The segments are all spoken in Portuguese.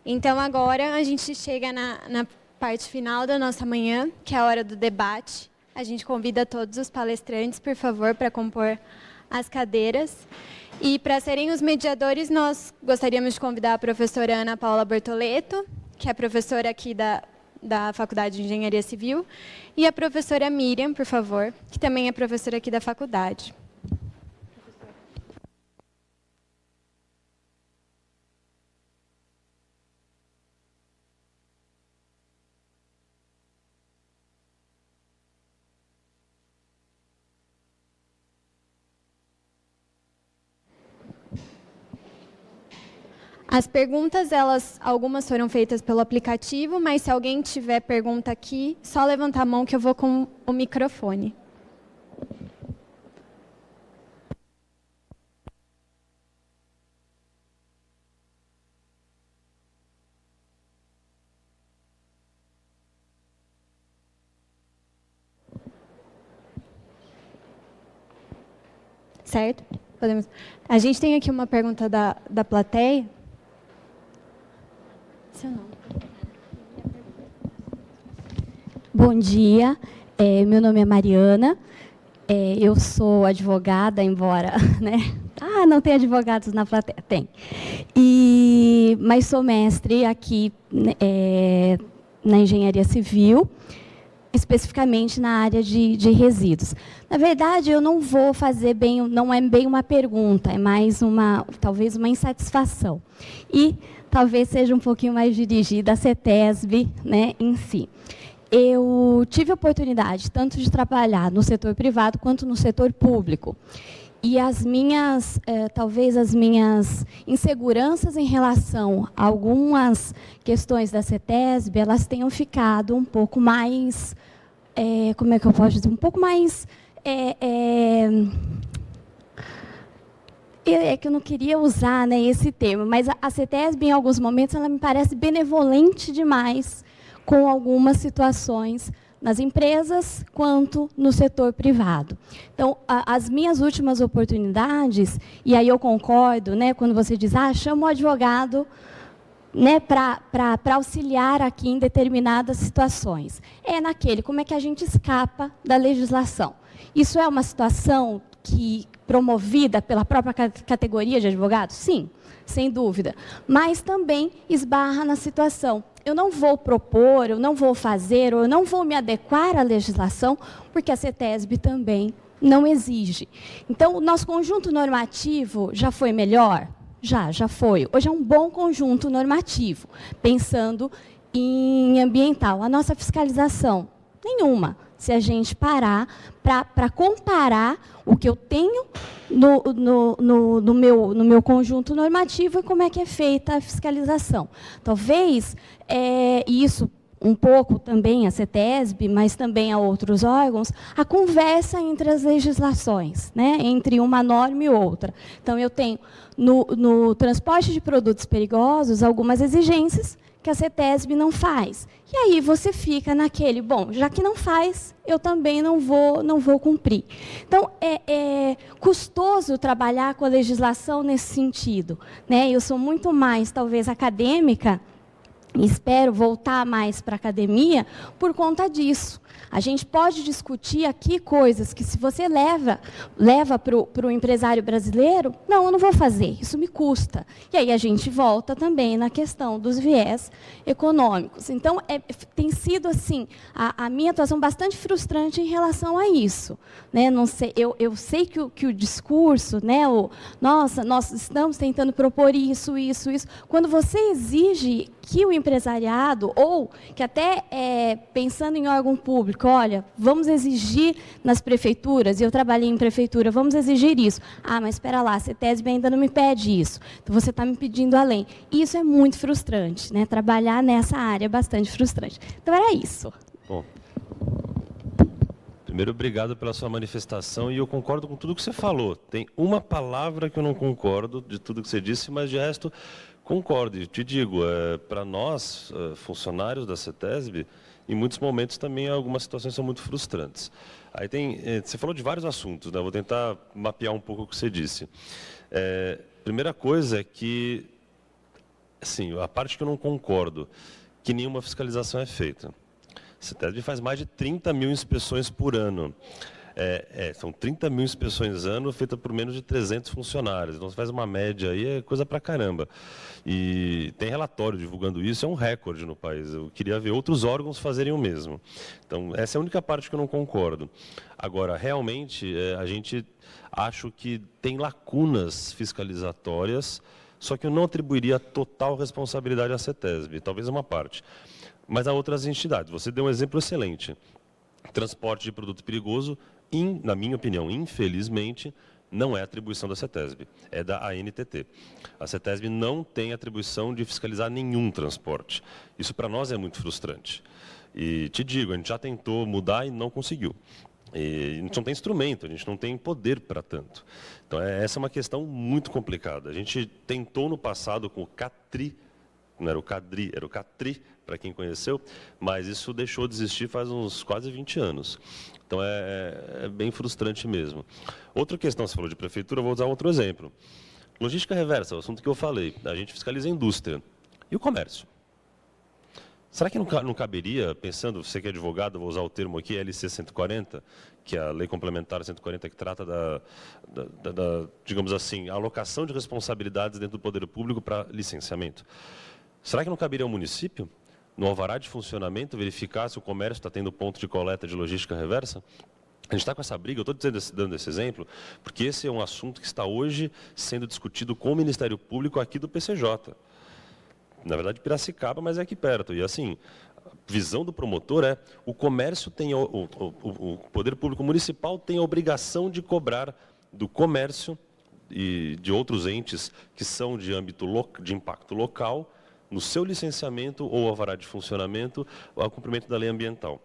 Então, agora a gente chega na parte final da nossa manhã, que é a hora do debate. A gente convida todos os palestrantes, por favor, para compor as cadeiras. E, para serem os mediadores, nós gostaríamos de convidar a professora Ana Paula Bortoleto, que é professora aqui da Faculdade de Engenharia Civil, e a professora Miriam, por favor, que também é professora aqui da faculdade. As perguntas, algumas foram feitas pelo aplicativo, mas se alguém tiver pergunta aqui, só levantar a mão que eu vou com o microfone. Certo? Podemos. A gente tem aqui uma pergunta da plateia. Seu nome. Bom dia, meu nome é Mariana, eu sou advogada, embora, né? Não tem advogados na plateia, tem. Mas sou mestre aqui na Engenharia Civil, especificamente na área de resíduos. Na verdade, eu não vou fazer não é bem uma pergunta, é mais talvez uma insatisfação. E talvez seja um pouquinho mais dirigida à CETESB, né, em si. Eu tive a oportunidade tanto de trabalhar no setor privado quanto no setor público. E talvez as minhas inseguranças em relação a algumas questões da CETESB, elas tenham ficado um pouco mais, como é que eu posso dizer, um pouco mais... É que eu não queria usar, né, esse termo, mas a CETESB, em alguns momentos, ela me parece benevolente demais com algumas situações nas empresas quanto no setor privado. Então, as minhas últimas oportunidades, e aí eu concordo, né, quando você diz, chama o advogado, né, para auxiliar aqui em determinadas situações. Como é que a gente escapa da legislação. Isso é uma situação promovida pela própria categoria de advogados? Sim, sem dúvida. Mas também esbarra na situação. Eu não vou propor, eu não vou fazer, ou eu não vou me adequar à legislação, porque a CETESB também não exige. Então, o nosso conjunto normativo já foi melhor? Já foi. Hoje é um bom conjunto normativo, pensando em ambiental. A nossa fiscalização, nenhuma. Se a gente parar para comparar o que eu tenho no meu conjunto normativo e como é que é feita a fiscalização. Talvez isso um pouco também a CETESB, mas também a outros órgãos, a conversa entre as legislações, né, entre uma norma e outra. Então, eu tenho no transporte de produtos perigosos algumas exigências que a CETESB não faz. E aí você fica naquele, bom, já que não faz, eu também não vou cumprir. Então, é custoso trabalhar com a legislação nesse sentido, né? Eu sou muito mais, talvez, acadêmica, e espero voltar mais para a academia por conta disso. A gente pode discutir aqui coisas que, se você leva para o empresário brasileiro, não, eu não vou fazer, isso me custa. E aí a gente volta também na questão dos viés econômicos. Então, tem sido assim, a minha atuação bastante frustrante em relação a isso. Né? Não sei, eu sei que o discurso, né, nossa, nós estamos tentando propor isso. Quando você exige que o empresariado, ou que até pensando em órgão público, olha, vamos exigir nas prefeituras, e eu trabalhei em prefeitura, vamos exigir isso. Mas espera lá, a CETESB ainda não me pede isso, então você está me pedindo além. Isso é muito frustrante, né? Trabalhar nessa área é bastante frustrante. Então, era isso. Bom, primeiro, obrigado pela sua manifestação, e eu concordo com tudo que você falou. Tem uma palavra que eu não concordo de tudo que você disse, mas de resto, concordo. E te digo, para nós, funcionários da CETESB, em muitos momentos também algumas situações são muito frustrantes. Aí você falou de vários assuntos, né? Vou tentar mapear um pouco o que você disse. Primeira coisa é que Assim, a parte que eu não concordo, que nenhuma fiscalização é feita. A CETESB faz mais de 30 mil inspeções por ano. São 30 mil inspeções ano feitas por menos de 300 funcionários. Então, você faz uma média aí, é coisa pra caramba. E tem relatório divulgando isso, é um recorde no país. Eu queria ver outros órgãos fazerem o mesmo. Então, essa é a única parte que eu não concordo. Agora, realmente, a gente acho que tem lacunas fiscalizatórias, só que eu não atribuiria total responsabilidade à CETESB, talvez uma parte. Mas a outras entidades. Você deu um exemplo excelente. Transporte de produto perigoso, na minha opinião, infelizmente, não é atribuição da CETESB, é da ANTT. A CETESB não tem atribuição de fiscalizar nenhum transporte. Isso para nós é muito frustrante. E te digo, a gente já tentou mudar e não conseguiu. E a gente não tem instrumento, a gente não tem poder para tanto. Então, essa é uma questão muito complicada. A gente tentou no passado com o CATRI, não era o CADRI, era o CATRI, para quem conheceu, mas isso deixou de existir faz uns quase 20 anos. Então, é bem frustrante mesmo. Outra questão, você falou de prefeitura, eu vou usar outro exemplo. Logística reversa, o assunto que eu falei. A gente fiscaliza a indústria. E o comércio? Será que não caberia, pensando, você que é advogado, vou usar o termo aqui, LC 140, que é a Lei Complementar 140, que trata digamos assim, a alocação de responsabilidades dentro do poder público para licenciamento. Será que não caberia ao município, no alvará de funcionamento, verificar se o comércio está tendo ponto de coleta de logística reversa? A gente está com essa briga, eu estou dando esse exemplo, porque esse é um assunto que está hoje sendo discutido com o Ministério Público aqui do PCJ. Na verdade, Piracicaba, mas é aqui perto. E assim, a visão do promotor é, o comércio tem, o poder público municipal tem a obrigação de cobrar do comércio e de outros entes que são de âmbito de impacto local, no seu licenciamento ou alvará de funcionamento, ao cumprimento da lei ambiental.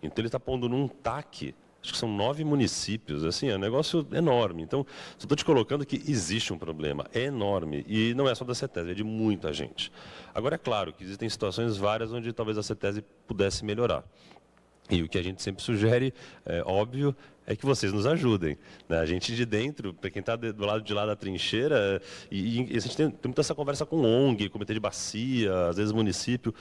Então, ele está pondo num TAC, acho que são 9 municípios, assim, é um negócio enorme. Então, só estou te colocando que existe um problema, é enorme, e não é só da CETESB, é de muita gente. Agora, é claro que existem situações várias onde talvez a CETESB pudesse melhorar. E o que a gente sempre sugere, é óbvio, é que vocês nos ajudem. Né? A gente de dentro, para quem está do lado de lá da trincheira, e a gente tem muita essa conversa com ONG, comitê de bacia, às vezes município,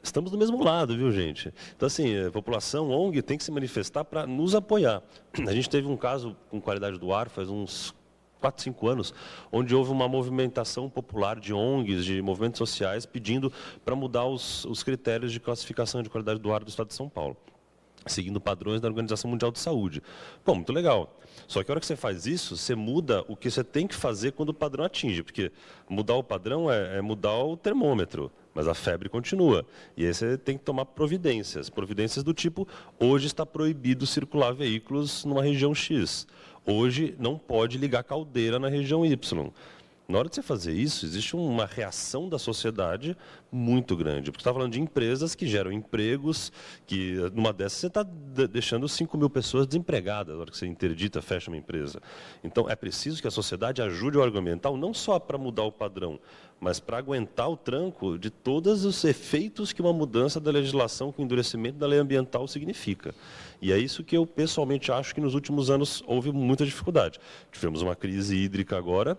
estamos do mesmo lado, viu, gente? Então, assim, a população, ONG, tem que se manifestar para nos apoiar. A gente teve um caso com qualidade do ar, faz uns 4, 5 anos, onde houve uma movimentação popular de ONGs, de movimentos sociais, pedindo para mudar os critérios de classificação de qualidade do ar do Estado de São Paulo, seguindo padrões da Organização Mundial de Saúde. Pô, muito legal. Só que a hora que você faz isso, você muda o que você tem que fazer quando o padrão atinge, porque mudar o padrão é mudar o termômetro, mas a febre continua. E aí você tem que tomar providências. Providências do tipo, hoje está proibido circular veículos numa região X. Hoje não pode ligar caldeira na região Y. Na hora de você fazer isso, existe uma reação da sociedade muito grande. Porque você está falando de empresas que geram empregos, que numa dessas você está deixando 5 mil pessoas desempregadas na hora que você interdita, fecha uma empresa. Então, é preciso que a sociedade ajude o órgão ambiental, não só para mudar o padrão, mas para aguentar o tranco de todos os efeitos que uma mudança da legislação com endurecimento da lei ambiental significa. E é isso que eu, pessoalmente, acho que nos últimos anos houve muita dificuldade. Tivemos uma crise hídrica agora,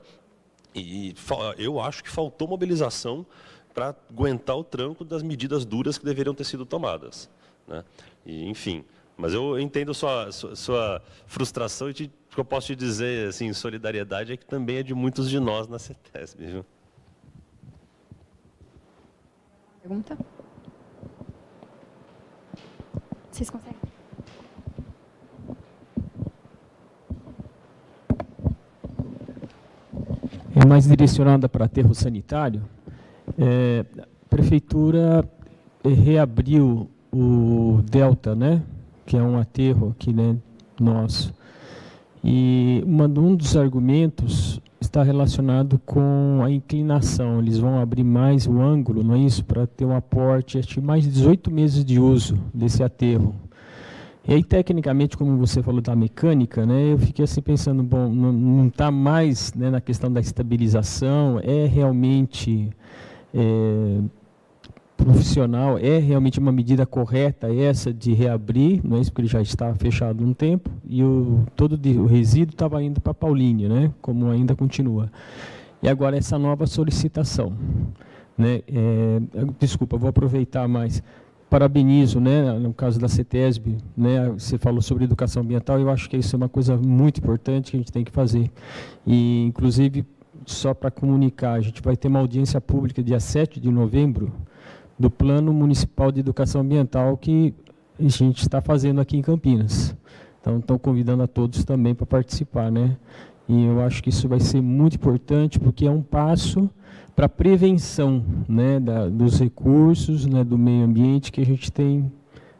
e eu acho que faltou mobilização para aguentar o tranco das medidas duras que deveriam ter sido tomadas. Né? E, enfim, mas eu entendo sua frustração e o que eu posso te dizer, assim, solidariedade, é que também é de muitos de nós na CETESB. Viu? Pergunta? Vocês conseguem? É mais direcionada para aterro sanitário. A prefeitura reabriu o Delta, né, que é um aterro aqui, né, nosso. E um dos argumentos está relacionado com a inclinação. Eles vão abrir mais o ângulo, não é isso? Para ter um aporte, acho que mais de 18 meses de uso desse aterro. E aí, tecnicamente, como você falou da mecânica, né, eu fiquei assim pensando, bom, não está mais, né, na questão da estabilização, é realmente profissional, é realmente uma medida correta essa de reabrir, não é isso, porque ele já está fechado um tempo, e todo o resíduo estava indo para Paulínia, né, como ainda continua. E agora essa nova solicitação. Né? Desculpa, vou aproveitar mais. Parabenizo, né, no caso da CETESB, né, você falou sobre educação ambiental, eu acho que isso é uma coisa muito importante que a gente tem que fazer. E, inclusive, só para comunicar, a gente vai ter uma audiência pública dia 7 de novembro do Plano Municipal de Educação Ambiental que a gente está fazendo aqui em Campinas. Então, estou convidando a todos também para participar, né? E eu acho que isso vai ser muito importante, porque é um passo para a prevenção, né, dos recursos, né, do meio ambiente, que a gente tem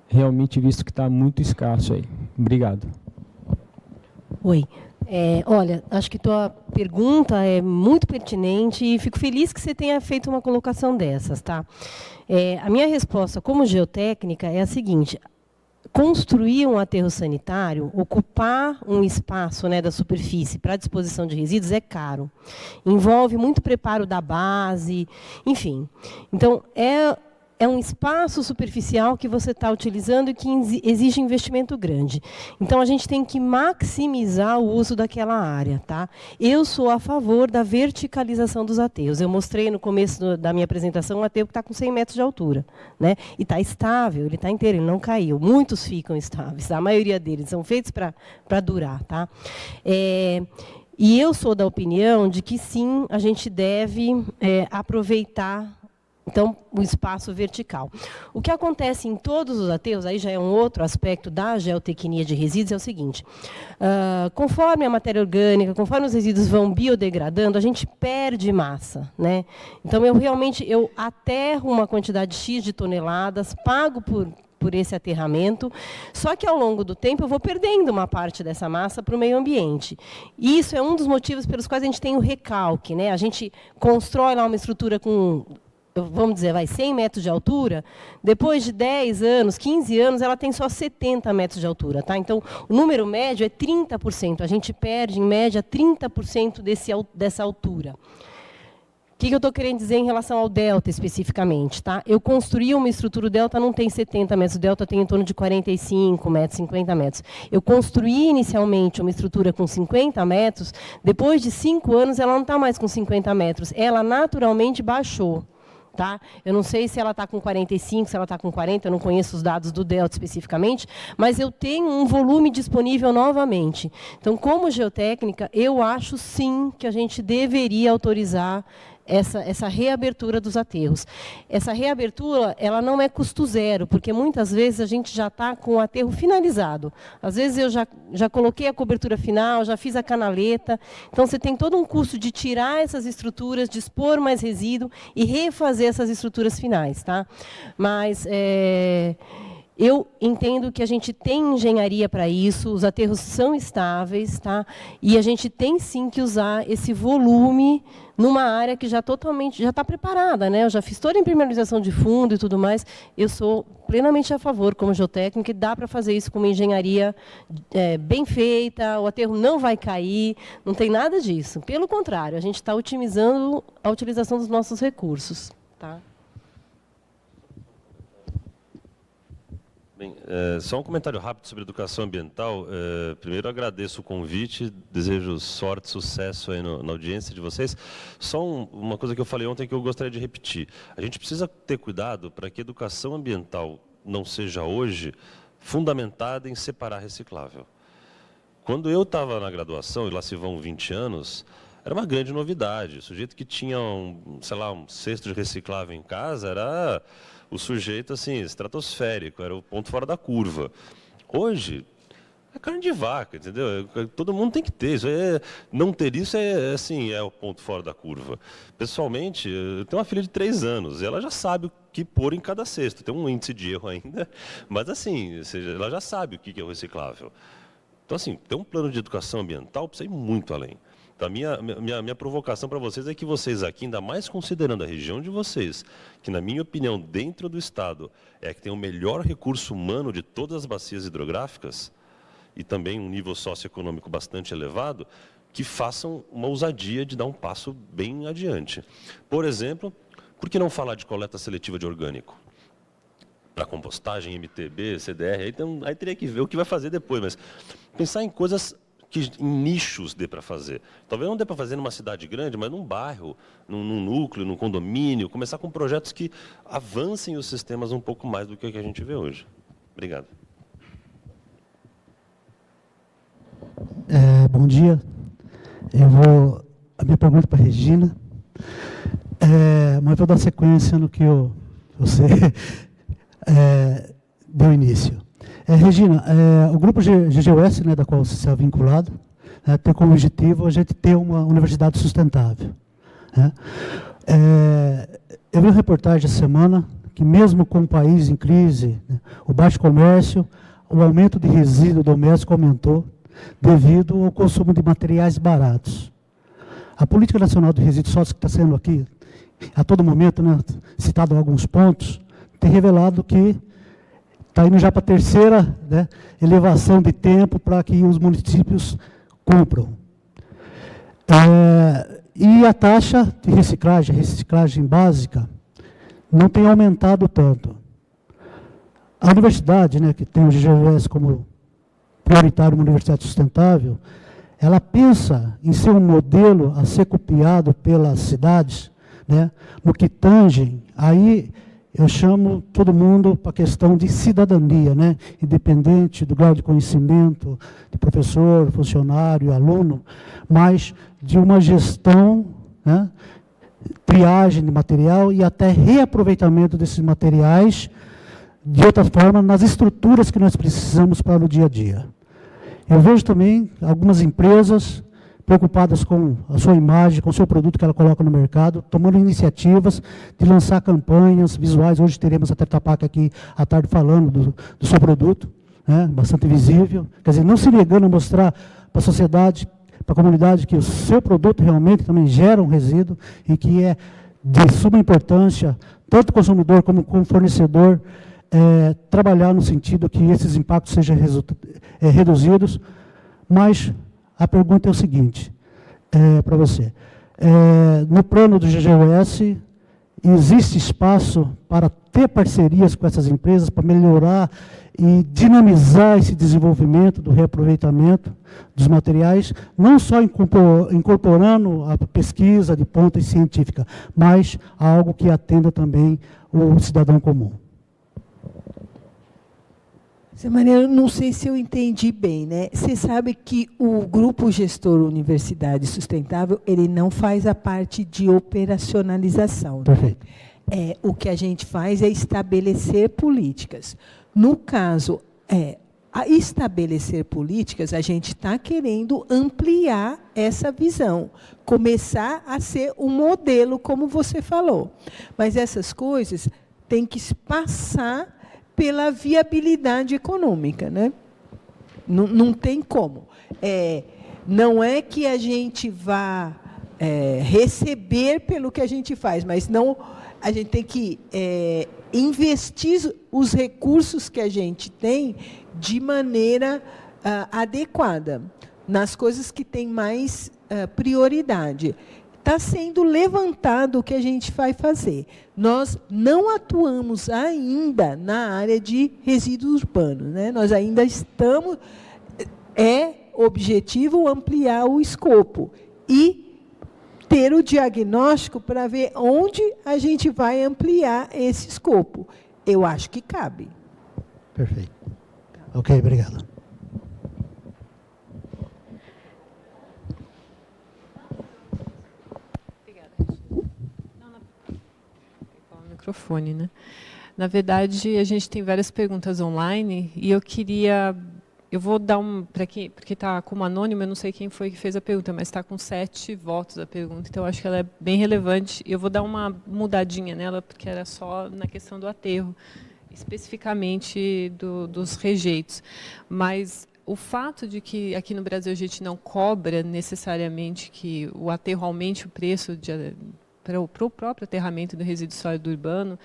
realmente visto que está muito escasso aí. Obrigado. Oi. Olha, acho que tua pergunta é muito pertinente e fico feliz que você tenha feito uma colocação dessas, tá? A minha resposta como geotécnica é a seguinte: construir um aterro sanitário, ocupar um espaço, né, da superfície para disposição de resíduos é caro. Envolve muito preparo da base, enfim. Então, é um espaço superficial que você está utilizando e que exige investimento grande. Então, a gente tem que maximizar o uso daquela área. Tá? Eu sou a favor da verticalização dos aterros. Eu mostrei no começo da minha apresentação um aterro que está com 100 metros de altura. Né? E está estável, ele está inteiro, ele não caiu. Muitos ficam estáveis, a maioria deles são feitos para durar. Tá? E eu sou da opinião de que, sim, a gente deve aproveitar, então, o espaço vertical. O que acontece em todos os aterros, aí já é um outro aspecto da geotecnia de resíduos, é o seguinte: conforme a matéria orgânica, conforme os resíduos vão biodegradando, a gente perde massa. Né? Então, eu aterro uma quantidade X de toneladas, pago por esse aterramento, só que ao longo do tempo eu vou perdendo uma parte dessa massa para o meio ambiente. E isso é um dos motivos pelos quais a gente tem o recalque. Né? A gente constrói lá uma estrutura com, vamos dizer, 100 metros de altura, depois de 10 anos, 15 anos, ela tem só 70 metros de altura. Tá? Então, o número médio é 30%. A gente perde, em média, 30% dessa altura. O que eu estou querendo dizer em relação ao delta, especificamente? Tá? Eu construí uma estrutura, o delta não tem 70 metros, o delta tem em torno de 45 metros, 50 metros. Eu construí inicialmente uma estrutura com 50 metros, depois de 5 anos ela não está mais com 50 metros, ela naturalmente baixou. Tá? Eu não sei se ela está com 45, se ela está com 40, eu não conheço os dados do delta especificamente, mas eu tenho um volume disponível novamente. Então, como geotécnica, eu acho sim que a gente deveria autorizar essa reabertura dos aterros. Essa reabertura, ela não é custo zero, porque muitas vezes a gente já está com o aterro finalizado. Às vezes eu já coloquei a cobertura final, já fiz a canaleta. Então, você tem todo um custo de tirar essas estruturas, dispor mais resíduo e refazer essas estruturas finais. Tá? Mas eu entendo que a gente tem engenharia para isso, os aterros são estáveis, tá? E a gente tem sim que usar esse volume numa área que já está preparada. Né? Eu já fiz toda a impermeabilização de fundo e tudo mais. Eu sou plenamente a favor, como geotécnica, que dá para fazer isso com uma engenharia bem feita, o aterro não vai cair, não tem nada disso. Pelo contrário, a gente está otimizando a utilização dos nossos recursos. Tá? Bem, só um comentário rápido sobre educação ambiental. Primeiro, agradeço o convite, desejo sorte, sucesso aí na audiência de vocês. Só uma coisa que eu falei ontem que eu gostaria de repetir. A gente precisa ter cuidado para que a educação ambiental não seja hoje fundamentada em separar reciclável. Quando eu estava na graduação, e lá se vão 20 anos, era uma grande novidade. O sujeito que tinha um cesto de reciclável em casa era o sujeito assim, estratosférico, era o ponto fora da curva. Hoje, é carne de vaca, entendeu? Todo mundo tem que ter. Não ter isso é o ponto fora da curva. Pessoalmente, eu tenho uma filha de 3 anos, e ela já sabe o que pôr em cada cesto. Tem um índice de erro ainda, mas assim, ou seja, ela já sabe o que é o reciclável. Então, assim, ter um plano de educação ambiental precisa ir muito além. A minha provocação para vocês é que vocês aqui, ainda mais considerando a região de vocês, que na minha opinião, dentro do Estado, é a que tem o melhor recurso humano de todas as bacias hidrográficas, e também um nível socioeconômico bastante elevado, que façam uma ousadia de dar um passo bem adiante. Por exemplo, por que não falar de coleta seletiva de orgânico? Para compostagem, MTB, CDR, aí teria que ver o que vai fazer depois, mas pensar em coisas que em nichos dê para fazer. Talvez não dê para fazer numa cidade grande, mas num bairro, num núcleo, num condomínio, começar com projetos que avancem os sistemas um pouco mais do que o que a gente vê hoje. Obrigado. Bom dia. A minha pergunta para a Regina, mas vou dar sequência no que você deu início. Regina, o grupo GGUS, né, da qual você está vinculado, tem como objetivo a gente ter uma universidade sustentável. Né? Eu vi uma reportagem essa semana que mesmo com o país em crise, né, o baixo comércio, o aumento de resíduo doméstico aumentou devido ao consumo de materiais baratos. A Política Nacional de Resíduos Sólidos, que está sendo aqui, a todo momento, né, citado em alguns pontos, tem revelado que está indo já para a terceira, né, elevação de tempo para que os municípios cumpram. E a taxa de reciclagem básica, não tem aumentado tanto. A universidade, né, que tem o GGUS como prioritário, uma universidade sustentável, ela pensa em ser um modelo a ser copiado pelas cidades, né, no que tange, aí eu chamo todo mundo para a questão de cidadania, né, independente do grau de conhecimento de professor, funcionário, aluno, mas de uma gestão, né, triagem de material e até reaproveitamento desses materiais, de outra forma, nas estruturas que nós precisamos para o dia a dia. Eu vejo também algumas empresas preocupadas com a sua imagem, com o seu produto que ela coloca no mercado, tomando iniciativas de lançar campanhas visuais. Hoje teremos a Tetrapac aqui à tarde falando do seu produto, né, bastante visível. Quer dizer, não se negando a mostrar para a sociedade, para a comunidade, que o seu produto realmente também gera um resíduo e que é de suma importância, tanto o consumidor como o fornecedor, trabalhar no sentido que esses impactos sejam reduzidos. Mas a pergunta é o seguinte, para você. No plano do GGUS, existe espaço para ter parcerias com essas empresas, para melhorar e dinamizar esse desenvolvimento do reaproveitamento dos materiais, não só incorporando a pesquisa de ponta e científica, mas algo que atenda também o cidadão comum? Zé Maria, não sei se eu entendi bem, né? Você sabe que o Grupo Gestor Universidade Sustentável, ele não faz a parte de operacionalização. Né? Perfeito. O que a gente faz é estabelecer políticas. No caso, a estabelecer políticas, a gente está querendo ampliar essa visão, começar a ser um modelo, como você falou. Mas essas coisas têm que se passar pela viabilidade econômica, né? Não tem como. Não é que a gente vá receber pelo que a gente faz, mas não, a gente tem que investir os recursos que a gente tem de maneira adequada, nas coisas que têm mais prioridade. Está sendo levantado o que a gente vai fazer. Nós não atuamos ainda na área de resíduos urbanos, né? Nós ainda estamos... objetivo ampliar o escopo e ter o diagnóstico para ver onde a gente vai ampliar esse escopo. Eu acho que cabe. Perfeito. Ok, obrigado. Microfone, né? Na verdade, a gente tem várias perguntas online e eu vou dar porque está como anônimo, eu não sei quem foi que fez a pergunta, mas está com 7 votos a pergunta, então eu acho que ela é bem relevante. Eu vou dar uma mudadinha nela, porque era só na questão do aterro, especificamente dos rejeitos. Mas o fato de que aqui no Brasil a gente não cobra necessariamente que o aterro aumente o preço para o próprio aterramento do resíduo sólido urbano,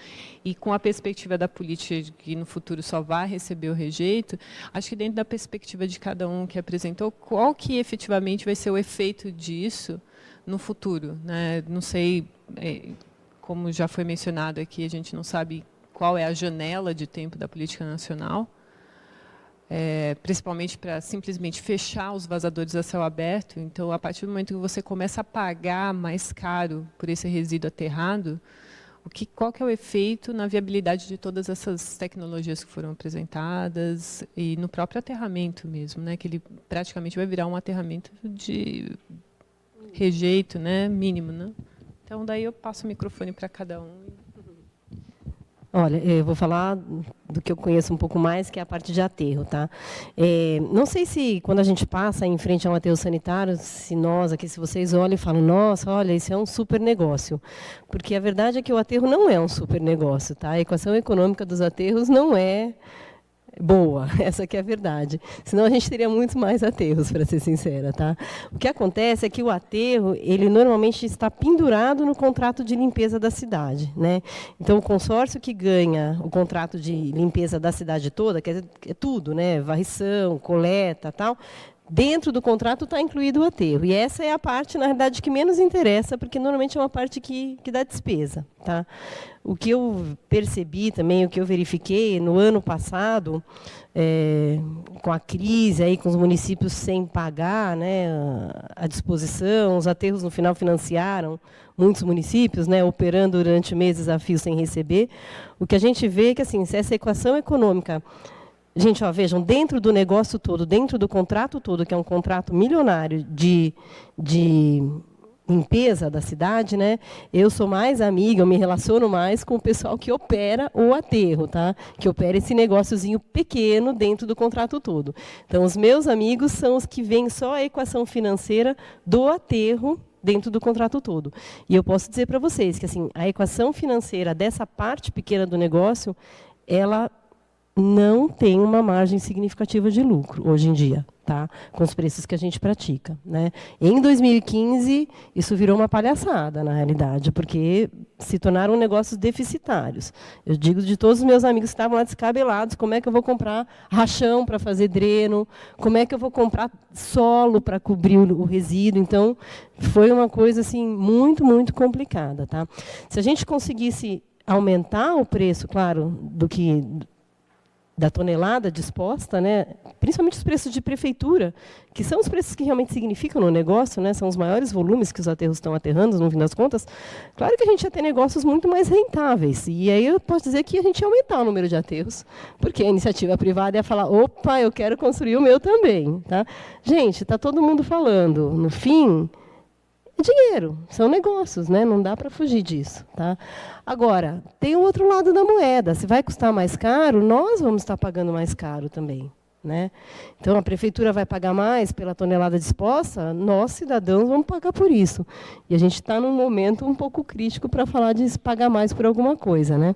e com a perspectiva da política de que no futuro só vai receber o rejeito, acho que dentro da perspectiva de cada um que apresentou, qual que efetivamente vai ser o efeito disso no futuro, né? Não sei, como já foi mencionado aqui, a gente não sabe qual é a janela de tempo da política nacional, principalmente para simplesmente fechar os vazadores a céu aberto. Então, a partir do momento que você começa a pagar mais caro por esse resíduo aterrado, qual que é o efeito na viabilidade de todas essas tecnologias que foram apresentadas e no próprio aterramento mesmo, né? Que ele praticamente vai virar um aterramento de rejeito, né? Mínimo, né? Então, daí eu passo o microfone para cada um. Olha, eu vou falar do que eu conheço um pouco mais, que é a parte de aterro, tá? Não sei se, quando a gente passa em frente a um aterro sanitário, se nós aqui, se vocês olham e falam, nossa, olha, isso é um super negócio. Porque a verdade é que o aterro não é um super negócio, tá? A equação econômica dos aterros não é boa, essa que é a verdade. Senão a gente teria muito mais aterros, para ser sincera, tá? O que acontece é que o aterro, ele normalmente está pendurado no contrato de limpeza da cidade, né? Então, o consórcio que ganha o contrato de limpeza da cidade toda, quer dizer, é tudo, né? Varrição, coleta, tal. Dentro do contrato está incluído o aterro. E essa é a parte, na verdade, que menos interessa, porque normalmente é uma parte que dá despesa, tá? O que eu percebi também, o que eu verifiquei no ano passado, com a crise, aí, com os municípios sem pagar, né, a disposição, os aterros no final financiaram muitos municípios, né, operando durante meses a fio sem receber. O que a gente vê é que, assim, se essa equação econômica... Gente, ó, vejam, dentro do negócio todo, dentro do contrato todo, que é um contrato milionário de limpeza da cidade, né? Eu sou mais amiga, eu me relaciono mais com o pessoal que opera o aterro, tá? Que opera esse negóciozinho pequeno dentro do contrato todo. Então, os meus amigos são os que veem só a equação financeira do aterro dentro do contrato todo. E eu posso dizer para vocês que, assim, a equação financeira dessa parte pequena do negócio, ela não tem uma margem significativa de lucro hoje em dia, tá? Com os preços que a gente pratica, né? Em 2015, isso virou uma palhaçada, na realidade, porque se tornaram negócios deficitários. Eu digo de todos os meus amigos que estavam lá descabelados, como é que eu vou comprar rachão para fazer dreno, como é que eu vou comprar solo para cobrir o resíduo. Então, foi uma coisa assim, muito, muito complicada, tá? Se a gente conseguisse aumentar o preço, claro, da tonelada disposta, né? Principalmente os preços de prefeitura, que são os preços que realmente significam no negócio, né? São os maiores volumes que os aterros estão aterrando, no fim das contas. Claro que a gente ia ter negócios muito mais rentáveis. E aí eu posso dizer que a gente ia aumentar o número de aterros, porque a iniciativa privada ia falar, opa, eu quero construir o meu também. Tá? Gente, está todo mundo falando. No fim, é dinheiro, são negócios, né? Não dá para fugir disso. Tá? Agora, tem o outro lado da moeda. Se vai custar mais caro, nós vamos estar pagando mais caro também. Né? Então, a prefeitura vai pagar mais pela tonelada disposta, nós, cidadãos, vamos pagar por isso. E a gente está num momento um pouco crítico para falar de pagar mais por alguma coisa. Né?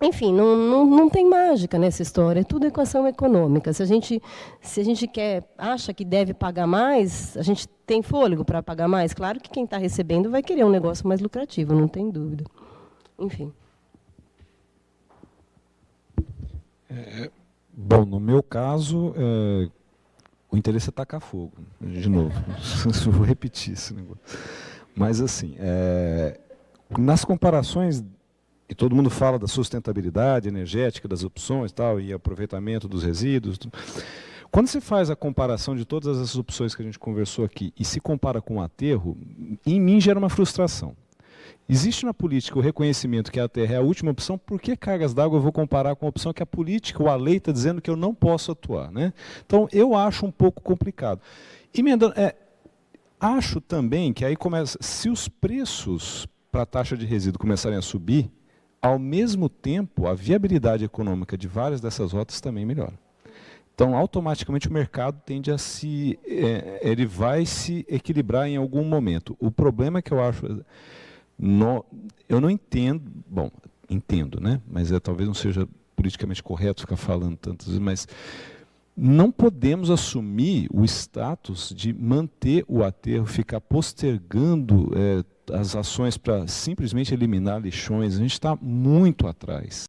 Enfim, não tem mágica nessa história, é tudo equação econômica. Se a gente acha que deve pagar mais, a gente tem fôlego para pagar mais. Claro que quem está recebendo vai querer um negócio mais lucrativo, não tem dúvida. Enfim. Bom, no meu caso, o interesse é tacar fogo, de novo. Vou repetir esse negócio. Mas, assim, nas comparações... E todo mundo fala da sustentabilidade energética, das opções tal, e aproveitamento dos resíduos. Quando você faz a comparação de todas essas opções que a gente conversou aqui e se compara com o aterro, em mim gera uma frustração. Existe na política o reconhecimento que a terra é a última opção, por que cargas d'água eu vou comparar com a opção que a política ou a lei está dizendo que eu não posso atuar? Né? Então, eu acho um pouco complicado. Emendando, acho também que aí começa, se os preços para a taxa de resíduo começarem a subir, ao mesmo tempo, a viabilidade econômica de várias dessas rotas também melhora. Então, automaticamente, o mercado tende a ele vai se equilibrar em algum momento. O problema que eu acho... eu não entendo... Bom, entendo, né? Mas talvez não seja politicamente correto ficar falando tantas vezes, mas não podemos assumir o status de manter o aterro, ficar postergando as ações para simplesmente eliminar lixões. A gente está muito atrás.